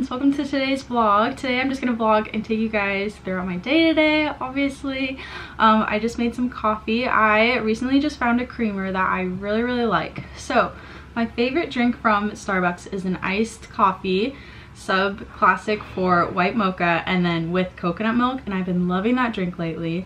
loves, welcome to today's vlog. Today I'm just gonna vlog and take you guys throughout my day today, obviously. I just made some coffee. I recently just found a creamer that I really like. So my favorite drink from Starbucks is an iced coffee sub classic for white mocha and then with coconut milk, and I've been loving that drink lately.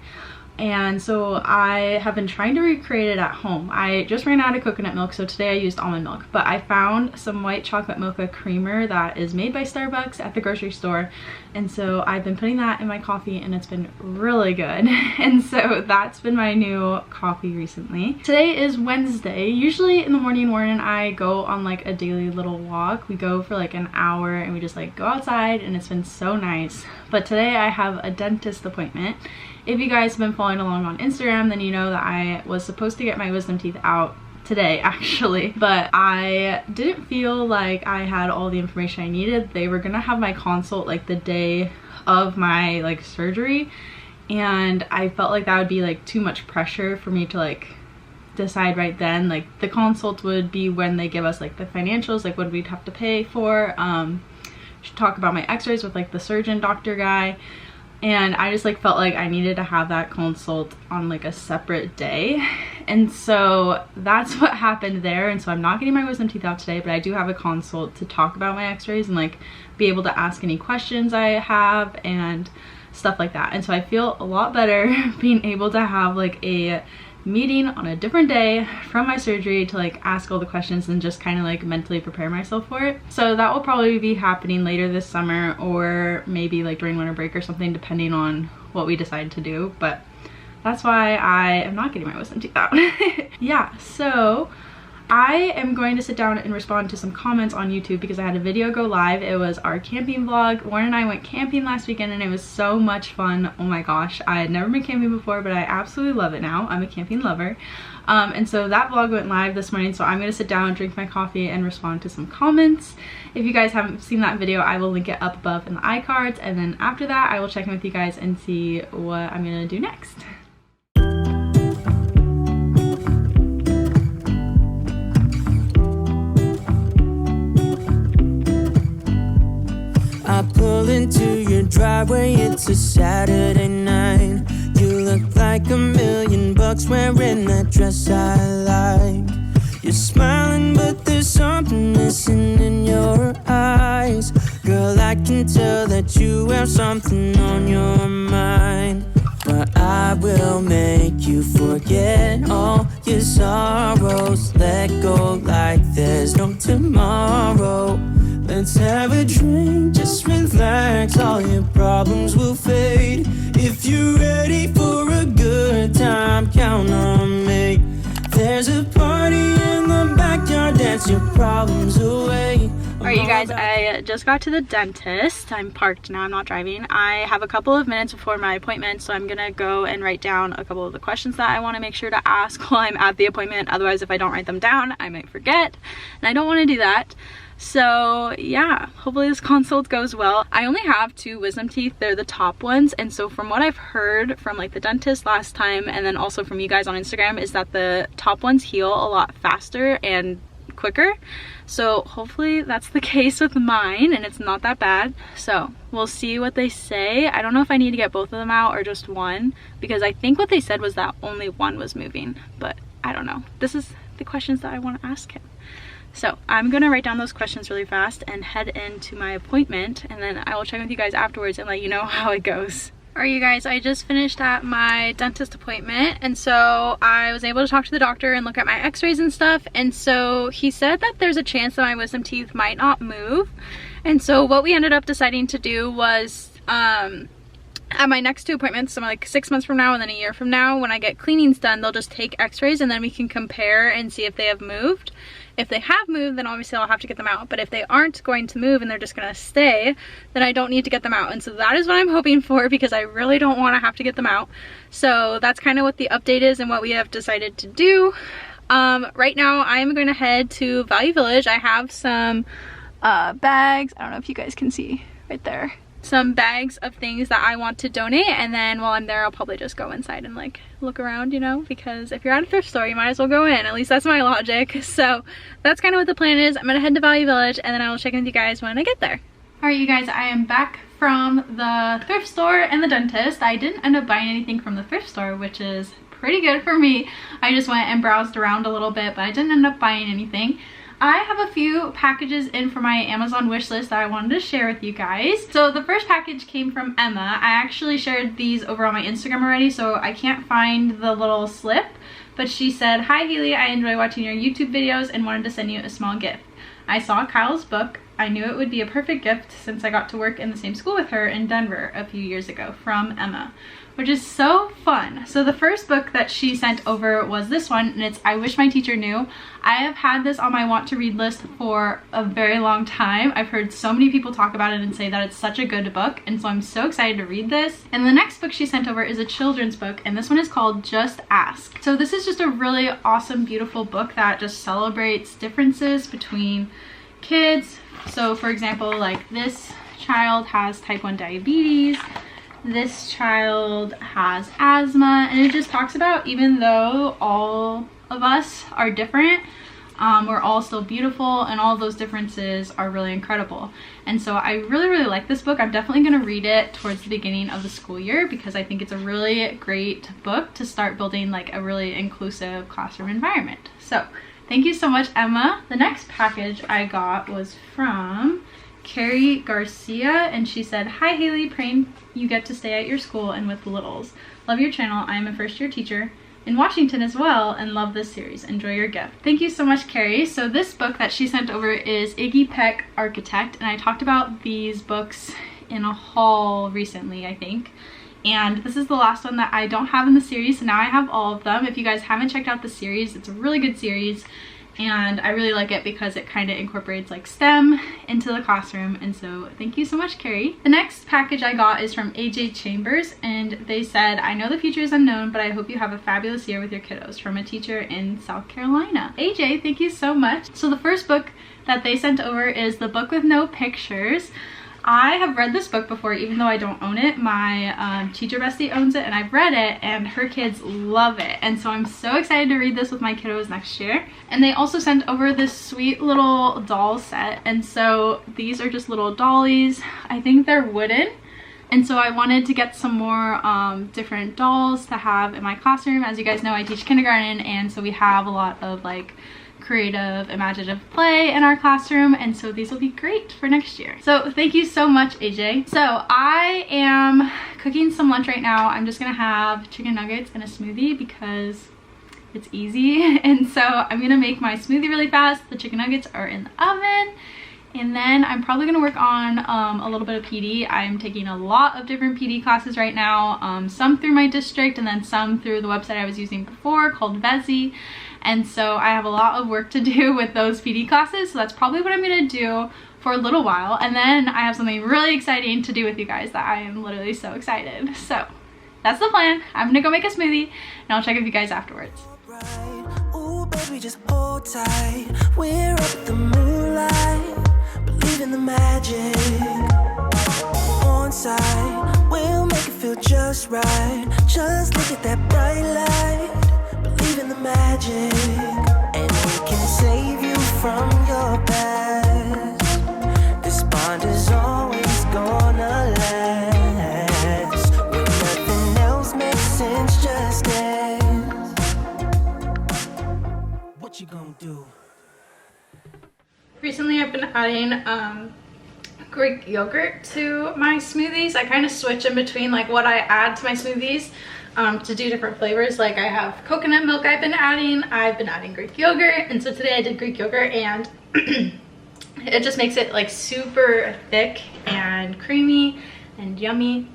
And so I have been trying to recreate it at home. I just ran out of coconut milk, so today I used almond milk, but I found some white chocolate mocha creamer that is made by Starbucks at the grocery store, and so I've been putting that in my coffee and it's been really good. And so that's been my new coffee recently. Today is Wednesday. Usually in the morning, Warren and I go on like a daily little walk. We go for like an hour and we just like go outside, and it's been so nice. But today I have a dentist appointment. If you guys have been following along on Instagram, then you know that I was supposed to get my wisdom teeth out today actually, but I didn't feel like I had all the information I needed. They were gonna have my consult like the day of my like surgery, and I felt like that would be like too much pressure for me to like decide right then. Like the consult would be when they give us like the financials, like what we'd have to pay for, should talk about my x-rays with like the surgeon doctor guy. And I just like felt like I needed to have that consult on like a separate day, and so that's what happened there. And so I'm not getting my wisdom teeth out today, but I do have a consult to talk about my x-rays and like be able to ask any questions I have and stuff like that. And so I feel a lot better being able to have like a meeting on a different day from my surgery to like ask all the questions and just kind of like mentally prepare myself for it. So that will probably be happening later this summer, or maybe like during winter break or something, depending on what we decide to do. But that's why I am not getting my wisdom teeth out. Yeah, so I am going to sit down and respond to some comments on YouTube because I had a video go live. It was our camping vlog. Warren and I went camping last weekend and it was so much fun. Oh my gosh, I had never been camping before, but I absolutely love it now. I'm a camping lover. And so that vlog went live this morning, so I'm going to sit down, drink my coffee, and respond to some comments. If you guys haven't seen that video, I will link it up above in the iCards, and then after that I will check in with you guys and see what I'm going to do next. I pull into your driveway, it's a Saturday night. You look like $1,000,000 wearing that dress I like. You're smiling, but there's something missing in your eyes. Girl, I can tell that you have something on your mind. But I will make you forget all your sorrows. Let go like there's no tomorrow. Let's have a drink, just relax, all your problems will fade. If you're ready for a good time, count on me. There's a party in the backyard, dance your problems away. Alright you guys, I just got to the dentist. I'm parked now, I'm not driving. I have a couple of minutes before my appointment, so I'm gonna go and write down a couple of the questions that I want to make sure to ask while I'm at the appointment. Otherwise, if I don't write them down, I might forget, and I don't want to do that. So yeah, hopefully this consult goes well. I only have 2 wisdom teeth. They're the top ones, and so from what I've heard from like the dentist last time, and then also from you guys on Instagram, is that the top ones heal a lot faster and quicker. So hopefully that's the case with mine and it's not that bad. So we'll see what they say. I don't know if I need to get both of them out or just one, because I think what they said was that only one was moving, but I don't know. This is the questions that I want to ask him. So I'm gonna write down those questions really fast and head into my appointment, and then I will check with you guys afterwards and let you know how it goes. Alright you guys, I just finished at my dentist appointment, and so I was able to talk to the doctor and look at my x-rays and stuff, and so he said that there's a chance that my wisdom teeth might not move. And so what we ended up deciding to do was at my next 2 appointments, so like 6 months from now and then a year from now, when I get cleanings done, they'll just take x-rays and then we can compare and see if they have moved. If they have moved, then obviously I'll have to get them out, but if they aren't going to move and they're just gonna stay, then I don't need to get them out. And so that is what I'm hoping for, because I really don't want to have to get them out. So that's kind of what the update is and what we have decided to do. Right now I'm going to head to Value Village. I have some bags. I don't know if you guys can see right there. Some bags of things that I want to donate, and then while I'm there I'll probably just go inside and like look around, you know, because if you're at a thrift store you might as well go in. At least that's my logic. So that's kind of what the plan is. I'm gonna head to Value Village and then I will check in with you guys when I get there. Alright you guys, I am back from the thrift store and the dentist. I didn't end up buying anything from the thrift store, which is pretty good for me. I just went and browsed around a little bit, but I didn't end up buying anything. I have a few packages in for my Amazon wish list that I wanted to share with you guys. So the first package came from Emma. I actually shared these over on my Instagram already, so I can't find the little slip, but she said, "Hi Hailey, I enjoy watching your YouTube videos and wanted to send you a small gift. I saw Kyle's book. I knew it would be a perfect gift since I got to work in the same school with her in Denver a few years ago." From Emma, which is so fun. So the first book that she sent over was this one, and it's I Wish My Teacher Knew. I have had this on my want to read list for a very long time. I've heard so many people talk about it and say that it's such a good book, and so I'm so excited to read this. And the next book she sent over is a children's book, and this one is called Just Ask. So this is just a really awesome, beautiful book that just celebrates differences between kids. So for example, like this child has type 1 diabetes, this child has asthma, and it just talks about, even though all of us are different, we're all still beautiful, and all those differences are really incredible. And so I really like this book. I'm definitely going to read it towards the beginning of the school year because I think it's a really great book to start building like a really inclusive classroom environment. So thank you so much, Emma. The next package I got was from Carrie Garcia, and she said, "Hi Hailey, praying you get to stay at your school and with the littles. Love your channel. I am a first-year teacher in Washington as well and love this series. Enjoy your gift." Thank you so much, Carrie. So this book that she sent over is Iggy Peck Architect, and I talked about these books in a haul recently, I think. And this is the last one that I don't have in the series, so now I have all of them. If you guys haven't checked out the series, it's a really good series, and I really like it because it kind of incorporates like STEM into the classroom. And so thank you so much, Carrie. The next package I got is from AJ Chambers, and they said, "I know the future is unknown, but I hope you have a fabulous year with your kiddos, from a teacher in South Carolina." AJ, thank you so much. So the first book that they sent over is The Book with No Pictures. I have read this book before, even though I don't own it. My teacher bestie owns it, and I've read it, and her kids love it. And so I'm so excited to read this with my kiddos next year. And they also sent over this sweet little doll set. And so these are just little dollies. I think they're wooden. And so I wanted to get some more different dolls to have in my classroom. As you guys know, I teach kindergarten, and so we have a lot of like creative, imaginative play in our classroom, and so these will be great for next year. So thank you so much, AJ. So I am cooking some lunch right now. I'm just gonna have chicken nuggets and a smoothie because it's easy. And so I'm gonna make my smoothie really fast. The chicken nuggets are in the oven, and then I'm probably gonna work on a little bit of PD. I'm taking a lot of different PD classes right now, some through my district and then some through the website I was using before called Vezi. And so I have a lot of work to do with those PD classes, so that's probably what I'm gonna do for a little while. And then I have something really exciting to do with you guys that I am literally so excited. So that's the plan. I'm gonna go make a smoothie, and I'll check with you guys afterwards. Ooh, baby, just hold tight. We're up at the moonlight, believe in the magic. On side, we'll make it feel just right. Just look at that bright light. Believe in the magic, and we can save you from your past. This bond is always gonna last. When nothing else makes sense, just dance. What you gonna do? Recently I've been adding Greek yogurt to my smoothies. I kind of switch in between like what I add to my smoothies to do different flavors. Like I have coconut milk I've been adding Greek yogurt, and so today I did Greek yogurt, and it just makes it like super thick and creamy and yummy.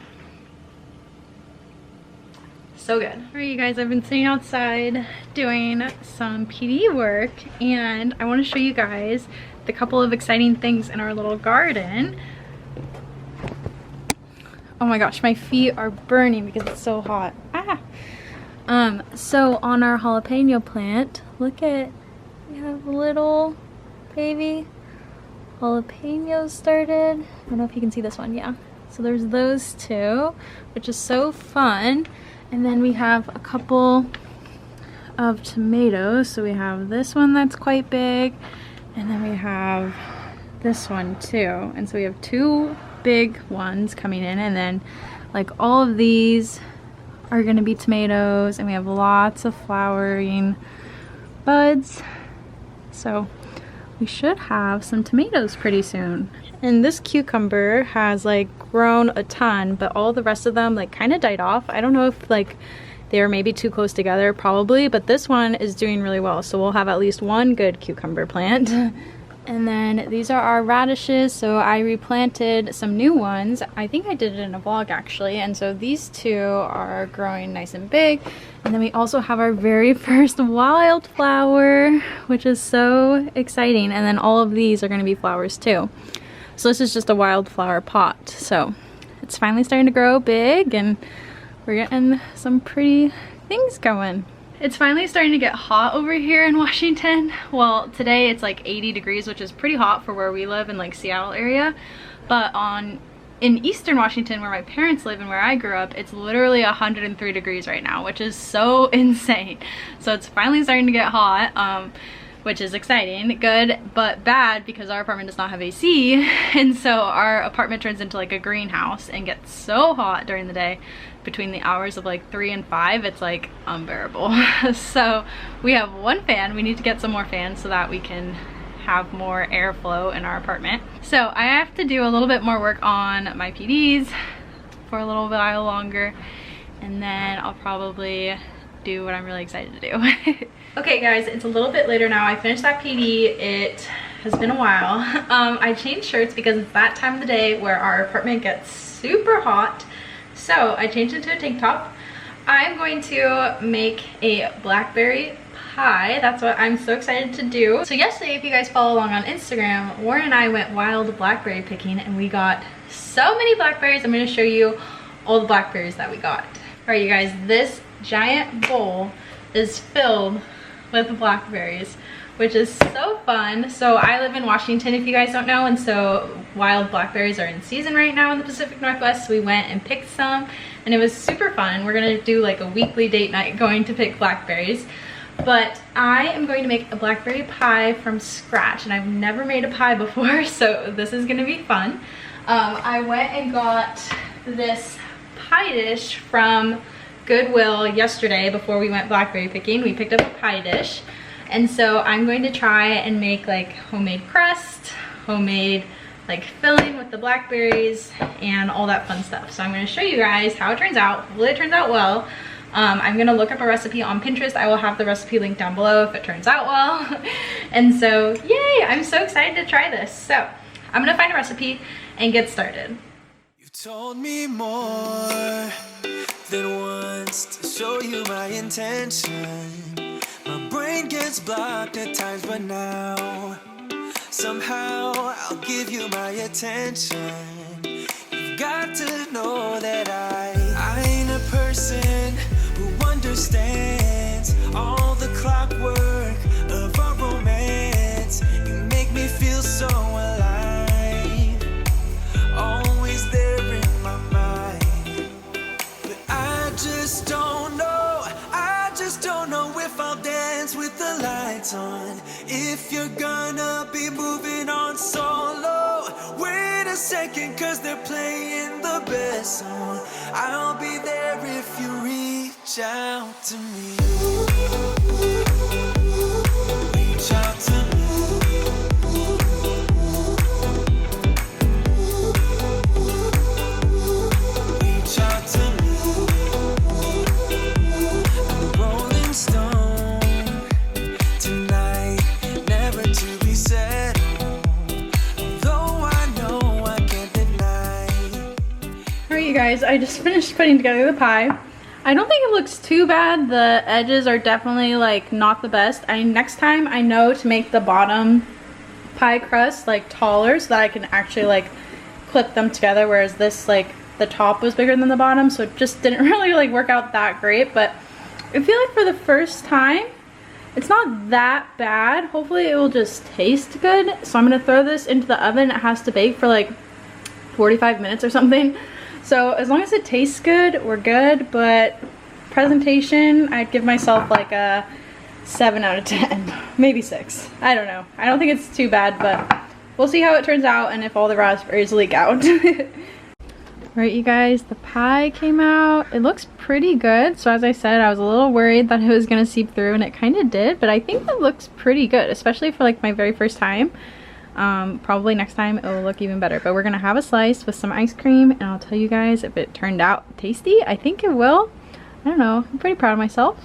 So good. All right, you guys, I've been sitting outside doing some PD work, and I want to show you guys the couple of exciting things in our little garden. Oh my gosh, my feet are burning because it's so hot. So on our jalapeno plant, look at, we have little baby jalapenos started. I don't know if you can see this one, yeah. So there's those two, which is so fun. And then we have a couple of tomatoes. So we have this one that's quite big, and then we have this one too. And so we have 2 big ones coming in, and then like all of these are gonna be tomatoes, and we have lots of flowering buds. So we should have some tomatoes pretty soon. And this cucumber has like grown a ton, but all the rest of them like kind of died off. I don't know if like they're maybe too close together, probably, but this one is doing really well. So we'll have at least one good cucumber plant. And then these are our radishes. So I replanted some new ones. I think I did it in a vlog actually. And so these 2 are growing nice and big. And then we also have our very first wildflower, which is so exciting. And then all of these are gonna be flowers too. So this is just a wildflower pot. So it's finally starting to grow big, and we're getting some pretty things going. It's finally starting to get hot over here in Washington. Well, today it's like 80 degrees, which is pretty hot for where we live in like Seattle area. But in Eastern Washington, where my parents live and where I grew up, it's literally 103 degrees right now, which is so insane. So it's finally starting to get hot, which is exciting. Good, but bad because our apartment does not have AC. And so our apartment turns into like a greenhouse and gets so hot during the day. Between the hours of like 3 and 5, it's like unbearable. So we have 1 fan. We need to get some more fans so that we can have more airflow in our apartment. So I have to do a little bit more work on my PDs for a little while longer, and then I'll probably do what I'm really excited to do. Okay guys, it's a little bit later now. I finished that PD. It has been a while. I changed shirts because it's that time of the day where our apartment gets super hot. So I changed into a tank top. I'm going to make a blackberry pie. That's what I'm so excited to do. So yesterday, if you guys follow along on Instagram, Warren and I went wild blackberry picking, and we got so many blackberries. I'm going to show you all the blackberries that we got. All right, you guys, this giant bowl is filled with blackberries, which is so fun. So I live in Washington, if you guys don't know, and so wild blackberries are in season right now in the Pacific Northwest. So we went and picked some, and it was super fun. We're gonna do like a weekly date night going to pick blackberries. But I am going to make a blackberry pie from scratch, and I've never made a pie before, so this is gonna be fun. I went and got this pie dish from Goodwill yesterday before we went blackberry picking. We picked up a pie dish. And so I'm going to try and make like homemade crust, homemade like filling with the blackberries, and all that fun stuff. So I'm going to show you guys how it turns out. Hopefully it turns out well. I'm going to look up a recipe on Pinterest. I will have the recipe linked down below if it turns out well. And so yay, I'm so excited to try this. So I'm going to find a recipe and get started. You told me more than once to show you my intention. My brain gets blocked at times, but now somehow I'll give you my attention. You've got to know that I ain't a person who understands all the clockwork of our romance. You make me feel so alive, always there in my mind. But I just don't know if I'll dance with the lights on, if you're gonna be moving on solo. Wait a second, cause they're playing the best song. I'll be there if you reach out to me. Reach out to me. Reach out to me. Guys, I just finished putting together the pie. I don't think it looks too bad. The edges are definitely like not the best. Next time I know to make the bottom pie crust like taller so that I can actually like clip them together, whereas this like the top was bigger than the bottom, so it just didn't really like work out that great. But I feel like for the first time it's not that bad. Hopefully it will just taste good. So I'm gonna throw this into the oven. It has to bake for like 45 minutes or something. So as long as it tastes good, we're good. But presentation, I'd give myself like a 7 out of 10, maybe 6. I don't know. I don't think it's too bad, but we'll see how it turns out and if all the raspberries leak out. Alright, you guys, the pie came out. It looks pretty good. So as I said, I was a little worried that it was gonna seep through, and it kind of did, but I think it looks pretty good, especially for like my very first time. Probably next time it will look even better, but we're gonna have a slice with some ice cream and I'll tell you guys if it turned out tasty. I think it will. I don't know, I'm pretty proud of myself.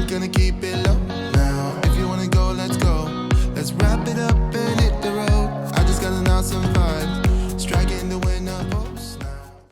Gonna keep it low now. If you wanna go, let's go. Let's wrap it up